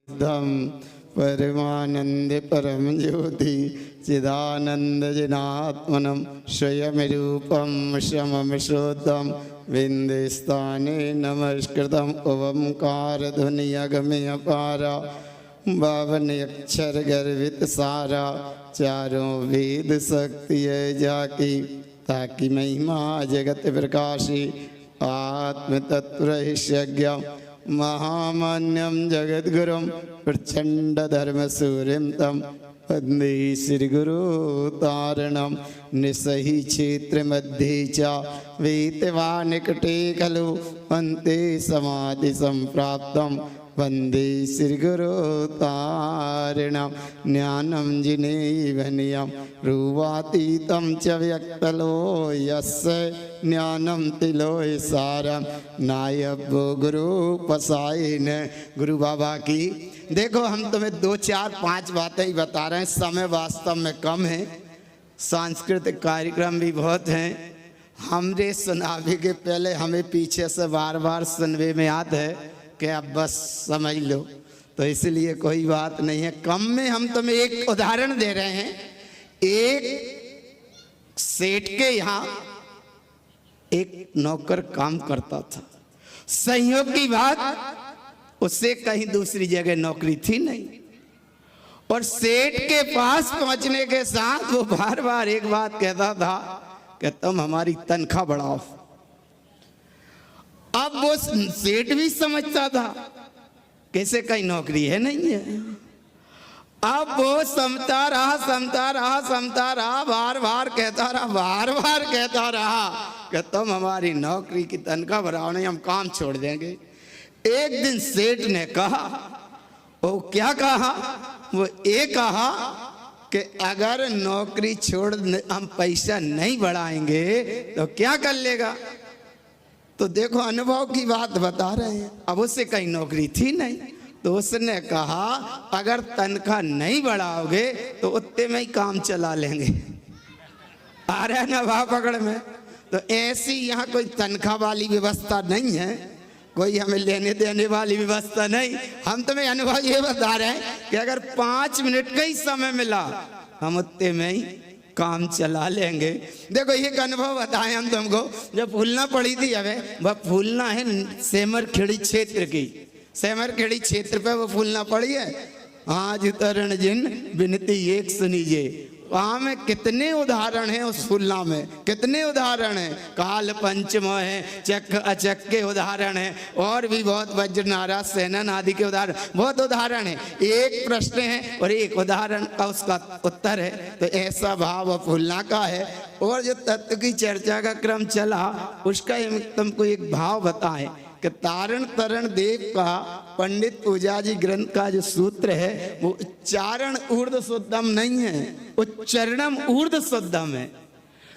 धम परमानंद परम ज्योति चिदानंद जिनात्मनम स्वयं रूपम समम श्रोतम विंदेस्थाने नमस्कृतम ओंकार ध्वनि अगम्य पारा बावन अक्षर गर्वित सारा चारों वेद शक्ति जाकी ताकि महिमा जगत प्रकाशी आत्म तत्व रहस्यज्ञ महामान्यम जगद्गुरुम प्रचंड धर्म सूर्यम तम वंदे श्री गुरु तारणम निसही क्षेत्र मध्ये च वेतवा निकटे खलु अन्ते समाधि संप्राप्तम वंदे श्री गुरु तारणम ज्ञानम जिनेवनियम रूपातीतं च व्यक्तलो यस्य ज्ञानम तिलोय सारम नायबो गुरु पसायन। गुरु बाबा की देखो, हम तुम्हें 2 4 5 बातें ही बता रहे हैं, समय वास्तव में कम है, सांस्कृतिक कार्यक्रम भी बहुत हैं। हमरे सुनावे के पहले हमें पीछे से बार बार सुनवे में याद है कि अब बस समझ लो, तो इसलिए कोई बात नहीं है। कम में हम तुम्हें एक उदाहरण दे रहे हैं। एक सेठ के यहाँ एक नौकर काम करता था। संयोग की बात, उससे कहीं दूसरी जगह नौकरी थी नहीं, और सेठ के पास पहुंचने के साथ वो बार बार एक बात कहता था कि तुम हमारी तनख्वाह बढ़ाओ। अब वो सेठ भी समझता था कैसे कहीं नौकरी है नहीं है। अब वो समझता रहा, बार बार कहता रहा कि तुम हमारी नौकरी की तनख्वाह बढ़ाओ, नहीं हम काम छोड़ देंगे। एक दिन सेठ ने कहा, वो क्या कहा, वो ये कहा कि अगर नौकरी छोड़ हम पैसा नहीं बढ़ाएंगे तो क्या कर लेगा। तो देखो, अनुभव की बात बता रहे हैं। अब उससे कहीं नौकरी थी नहीं, तो उसने कहा अगर तनख्वाह नहीं बढ़ाओगे तो उतने में ही काम चला लेंगे। आ रहा है ना भाव पकड़ में। तो ऐसी यहाँ कोई तनख्वाह वाली व्यवस्था नहीं है, कोई हमें लेने देने वाली व्यवस्था नहीं। हम तुम्हें अनुभव ये बता रहे हैं कि अगर 5 मिनट का ही समय मिला हम उतने में ही काम चला लेंगे। देखो, एक अनुभव बताएं हम तुमको। जब फूलना पड़ी थी, अबे वह फूलना है सेमरखेड़ी क्षेत्र की, सेमरखेड़ी क्षेत्र पे वो फूलना पड़ी है। आज तरण जिन विनती एक सुनीजे। वहाँ में कितने उदाहरण हैं, उस फूलना में कितने उदाहरण हैं। काल पंचम है, चक्र अचक के उदाहरण हैं, और भी बहुत वज्रनारा सेनन आदि के उदाहरण, बहुत उदाहरण है। एक प्रश्न है और एक उदाहरण का उसका उत्तर है। तो ऐसा भाव फूलना का है। और जो तत्व की चर्चा का क्रम चला, उसका तुमको एक भाव बताएं कि तारण तरण देव का पंडित पूजा जी ग्रंथ का जो सूत्र है वो उच्चारण ऊर्ध्व शुद्धम नहीं है, उच्चरणम ऊर्ध्व शुद्धम है।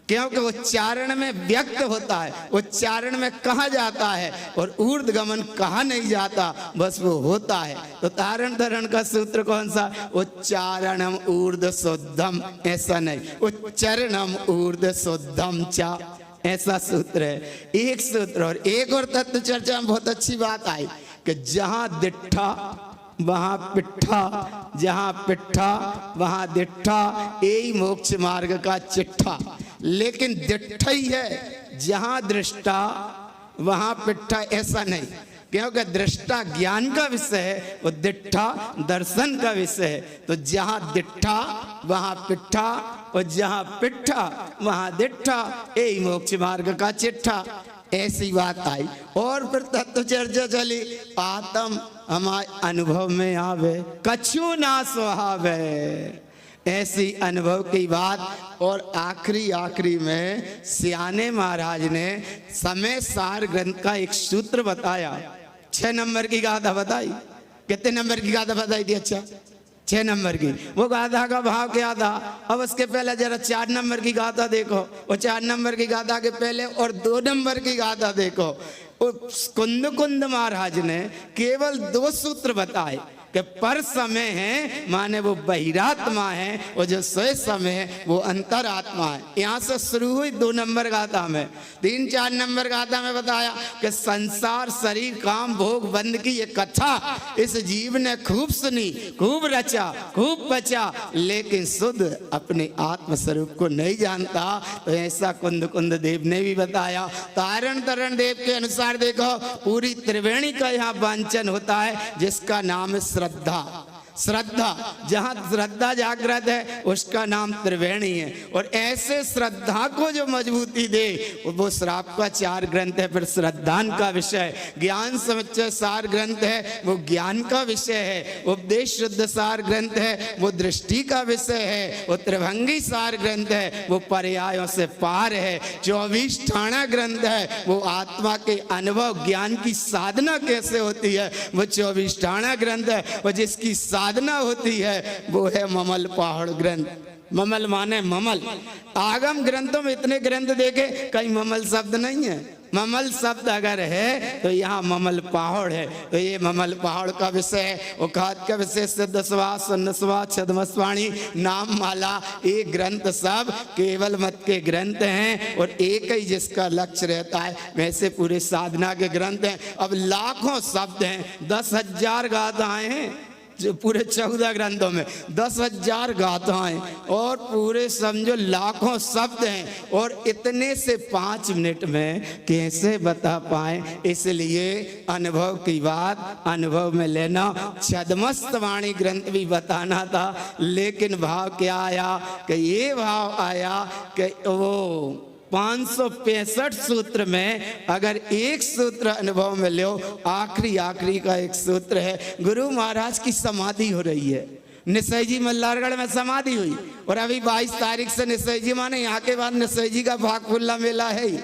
क्योंकि उच्चारण में व्यक्त होता है, उच्चारण में कहा जाता है, और ऊर्ध्व गमन कहा नहीं जाता, बस वो होता है। तो तारण तरण का सूत्र कौन सा? उच्चारणम ऊर्ध्व शुद्धम, ऐसा नहीं, उच्चरणम ऊर्ध्व शुद्धम चा, ऐसा सूत्र है। एक सूत्र। और एक और तत्व चर्चा में बहुत अच्छी बात आई कि जहां दिट्ठा वहां पिट्ठा, जहां पिट्ठा वहां दिट्ठा, यही मोक्ष मार्ग का चिट्ठा। लेकिन दिट्ठा ही है, जहां दृष्टा वहां पिट्ठा, ऐसा नहीं। क्योंकि दृष्टा ज्ञान का विषय है, वो दिट्ठा दर्शन का विषय है। तो जहां दिट्ठा वहां पिट्ठा, और जहां पिट्ठा वहां दिट्ठा, यही मोक्ष मार्ग का चिट्ठा। ऐसी बात आई। और फिर तत्व चर्चा चली। आत्म हमारे अनुभव में आवे, कछु ना सुहावे, ऐसी अनुभव की बात। और आखिरी में सियाने महाराज ने समय सार ग्रंथ का एक सूत्र बताया। 6 नंबर की गाथा बताई। कितने नंबर की गाथा बताई थी? अच्छा, 6 नंबर की। वो गाथा का भाव क्या था? अब उसके पहले जरा 4 नंबर की गाथा देखो, और 4 नंबर की गाथा के पहले और 2 नंबर की गाथा देखो। कुंद महाराज ने केवल 2 सूत्र बताए कि पर समय है माने वो बहिरात्मा है, और जो स्वयं समय है वो अंतरात्मा है। यहाँ से शुरू हुई 2 नंबर गाथा में। 3-4 नंबर गाथा में बताया कि संसार शरीर काम भोग बंद की ये कथा इस जीव ने खूब सुनी, खूब रचा, खूब बचा, लेकिन शुद्ध अपने आत्म स्वरूप को नहीं जानता। तो ऐसा कुंद कुंद देव ने भी बताया। तारण तरण देव के अनुसार देखो पूरी त्रिवेणी का यहाँ वांछन होता है, जिसका नाम है श्रद्धा। श्रद्धा, जहाँ श्रद्धा जागृत है उसका नाम त्रिवेणी है। और ऐसे श्रद्धा को जो मजबूती दे वो श्राप का 4 ग्रंथ है, फिर श्रद्धान का विषय। ज्ञान समुच्चय सार ग्रंथ है, वो ज्ञान का विषय है। उपदेश शुद्ध सार ग्रंथ है, वो दृष्टि का विषय है। वो त्रिभंगी सार ग्रंथ है, वो पर्यायों से पार है। 24 ठाणा ग्रंथ है, वो आत्मा के अनुभव ज्ञान की साधना कैसे होती है, वो 24 ठाणा ग्रंथ है। वो जिसकी साधना होती है वो है ममल पहाड़ ग्रंथ। ममल माने ममल। आगम ग्रंथों में इतने ग्रंथ देखे, कहीं ममल शब्द नहीं है। ममल शब्द अगर है तो यहाँ ममल पहाड़ है। तो ये ममल पहाड़ का विषय है। औकात का विषय सिद्धस्वा, सुन्नस्वा, छद्मस्वाणी, नाम माला, ये ग्रंथ सब केवल मत के ग्रंथ हैं, और एक ही जिसका लक्ष्य रहता है। वैसे पूरे साधना के ग्रंथ हैं। अब लाखों शब्द हैं, 10,000 गाथाएं हैं जो पूरे 14 ग्रंथों में, 10,000 गाथाएं, और पूरे समझो लाखों शब्द हैं। और इतने से 5 मिनट में कैसे बता पाए, इसलिए अनुभव की बात अनुभव में लेना। छद्मस्त वाणी ग्रंथ भी बताना था, लेकिन भाव क्या आया कि ये भाव आया कि वो 565 सूत्र में अगर एक सूत्र अनुभव में लो, आखिरी का एक सूत्र है। गुरु महाराज की समाधि हो रही है, निसई जी मल्हारगढ़ में समाधि हुई, और अभी 22 तारीख से निसई जी माने यहाँ के बाद निसई जी का भागफुल्ला मेला है ही,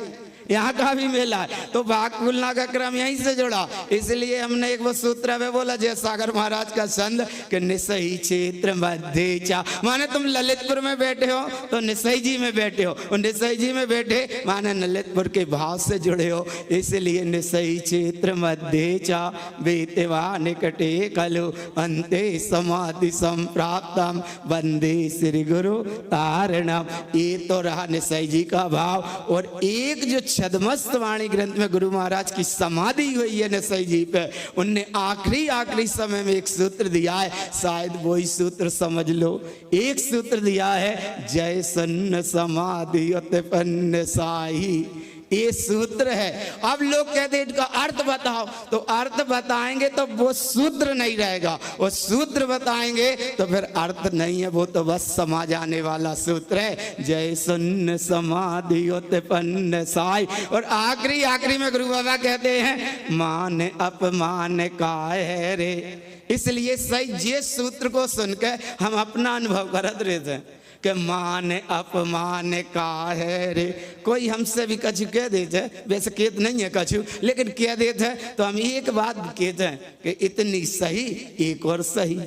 यहाँ का भी मेला है। तो भागफुल्ला का क्रम यहीं से जुड़ा। इसलिए हमने एक वो सूत्र में बोला जय सागर महाराज का छंद कि निसई क्षेत्र मध्य चा, माने तुम ललितपुर में बैठे हो तो निसई जी में बैठे हो, और निसई जी में बैठे माने ललितपुर के भाव से जुड़े हो। इसलिए निसई क्षेत्र मध्य चा बेतवा निकटे कलु अंते समाधि संप्राप्तम वंदे श्री गुरु तारणम। ये तो रहा निसई जी का भाव। और एक जो छद्मस्त वाणी ग्रंथ में गुरु महाराज की समाधि हुई है निसई जी पे, उनने आखिरी समय में एक सूत्र दिया है, शायद वही सूत्र समझ लो। एक सूत्र दिया है, जय सन्न समाधि उत्पन्न साई। ये सूत्र है। अब लोग कहते हैं इनका अर्थ बताओ, तो अर्थ बताएंगे तो वो सूत्र नहीं रहेगा, वो सूत्र बताएंगे तो फिर अर्थ नहीं है, वो तो बस समा जाने वाला सूत्र है। जय सुन्न समाधि उत्पन्न साई। और आखिरी में गुरु बाबा कहते हैं, मान अपमान का है रे। इसलिए सही ये सूत्र को सुनकर हम अपना अनुभव करत रहे थे कि मान अपमान का है रे। कोई हमसे भी कछु कह देते, वैसे कहते नहीं है कछु, लेकिन कह देते तो हम एक बात कहते हैं कि इतनी सही एक और सही।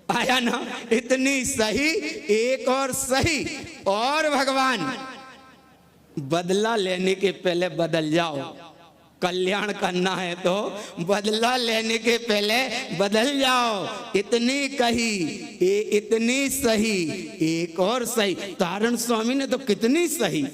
आया ना, इतनी सही एक और सही। और भगवान बदला लेने के पहले बदल जाओ। कल्याण करना है तो बदला लेने के पहले बदल जाओ। इतनी कही ये इतनी सही एक और सही। तारण स्वामी ने तो कितनी सही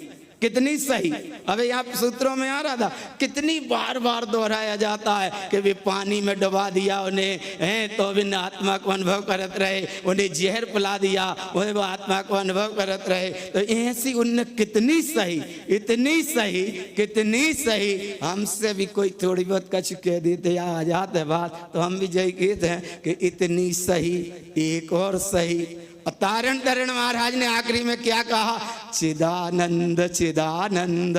कितनी सही। अबे यहाँ सूत्रों में आ रहा था, कितनी बार दोहराया जाता है कि वे पानी में डुबा दिया उन्हें, हैं तो बिन आत्मा को अनुभव करत रहे, उन्हें जहर पिला दिया उन्हें वो आत्मा को अनुभव करत रहे। तो ऐसी उनने कितनी सही, इतनी सही, कितनी सही। हमसे भी कोई थोड़ी बहुत कछ कह देते या आ जाते बात, तो हम भी यही कहते हैं कि इतनी सही एक और सही। तारण तरण महाराज ने आखिरी में क्या कहा, चिदानंद चिदानंद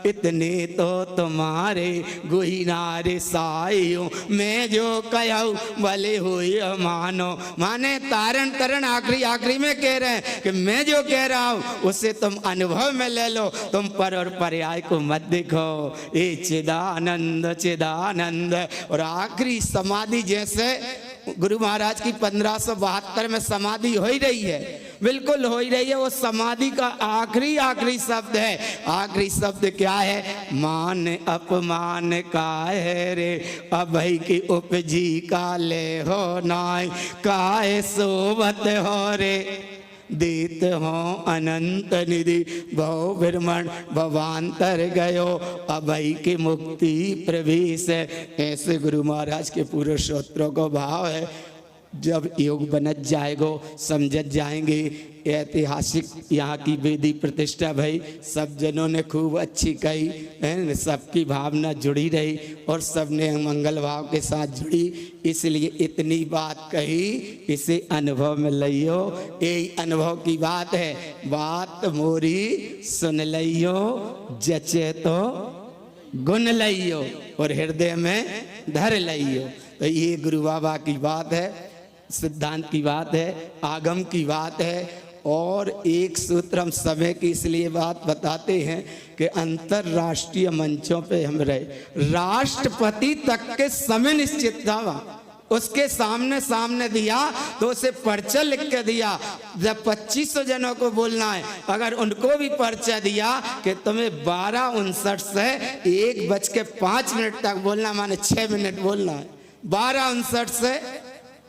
इतने तो तुम्हारे गुहिनारे साइयो, मैं जो कहूँ भले हुई मानो। माने तारण तरण आखिरी में कह रहे हैं कि मैं जो कह रहा हूँ उसे तुम अनुभव में ले लो, तुम पर और पर्याय को मत देखो। ये चिदानंद चिदानंद। और आखिरी समाधि जैसे गुरु महाराज की 1572 में समाधि हो ही रही है, बिल्कुल हो ही रही है। वो समाधि का आखिरी शब्द है। आखिरी शब्द क्या है? मान अपमान का है रे, अभय की उपजी काले हो नाय, काहे सोवत हो रे, देत हो अनंत निधि, भव भ्रमण भवांतर गयो, अभय की मुक्ति प्रवेश है। ऐसे गुरु महाराज के पूरे सूत्रों को भाव है। जब योग बनत जाएगो, समझत जाएंगे। ऐतिहासिक यहाँ की वेदी प्रतिष्ठा भाई सब जनों ने खूब अच्छी कही है, सबकी भावना जुड़ी रही और सबने मंगल भाव के साथ जुड़ी, इसलिए इतनी बात कही। इसे अनुभव में लियो, यही अनुभव की बात है। बात मोरी सुन लियो, जचे तो गुण लियो और हृदय में धर लियो। तो ये गुरु बाबा की बात है, सिद्धांत की बात है, आगम की बात है। और एक सूत्र हम समय की इसलिए बात बताते हैं कि अंतरराष्ट्रीय मंचों पे हम रहे, राष्ट्रपति तक के समय निश्चित था। उसके सामने दिया तो उसे पर्चा लिख के दिया। जब 2500 जनों को बोलना है, अगर उनको भी पर्चा दिया कि तुम्हें 12:59 से 1:05 तक बोलना, माने 6 मिनट बोलना है, 12:59 से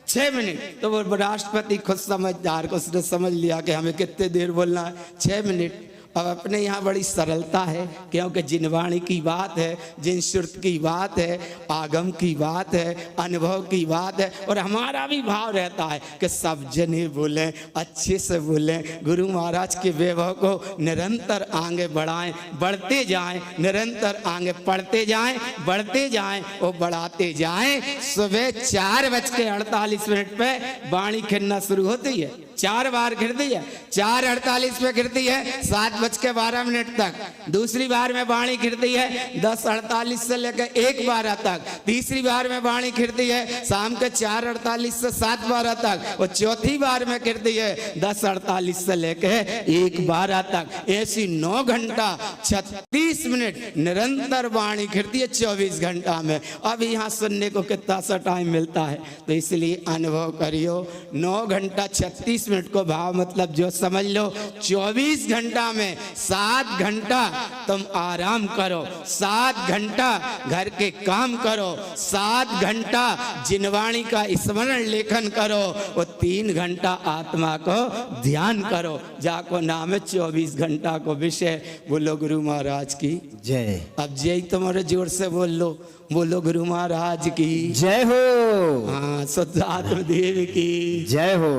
6 मिनट, तो वो राष्ट्रपति खुद समझदार को उसने समझ लिया कि हमें कितने देर बोलना है, 6 मिनट। अब अपने यहाँ बड़ी सरलता है, क्योंकि जिन वाणी की बात है, जिन श्रुत की बात है, आगम की बात है, अनुभव की बात है, और हमारा भी भाव रहता है कि सब जने बोलें, अच्छे से बोलें, गुरु महाराज के वैभव को निरंतर आगे बढ़ाएं, बढ़ते जाएं, निरंतर आगे पढ़ते जाएं, बढ़ते जाएं और बढ़ाते जाएं। सुबह 4:48 पे वाणी खिलना शुरू होती है, 4 बार गिरती है, 4:48 पे गिरती है 7:12 तक। दूसरी बार में वाणी गिरती है 10:48 से लेकर 1:12 तक। तीसरी बार में वाणी गिरती है शाम के 4:48 से 7:12 तक। और चौथी बार में गिरती है 10:48 से लेकर 1:12 तक। ऐसी 9 घंटा 36 मिनट निरंतर वाणी गिरती है 24 घंटा में। अब यहाँ सुनने को कितना सा टाइम मिलता है, तो इसलिए अनुभव करियो। 9 घंटा 36 मिनट को भाव मतलब जो समझ लो, 24 घंटा में 7 घंटा तुम आराम करो, 7 घंटा घर के काम करो, 7 घंटा जिनवाणी का स्मरण लेखन करो और 3 घंटा आत्मा को ध्यान करो। जाको नाम है 24 घंटा को विषय। बोलो गुरु महाराज की जय। अब जय तुम्हारे जोर से बोल लो, बोलो गुरु महाराज की जय हो। हाँ, शुद्ध आत्मदेव की जय हो।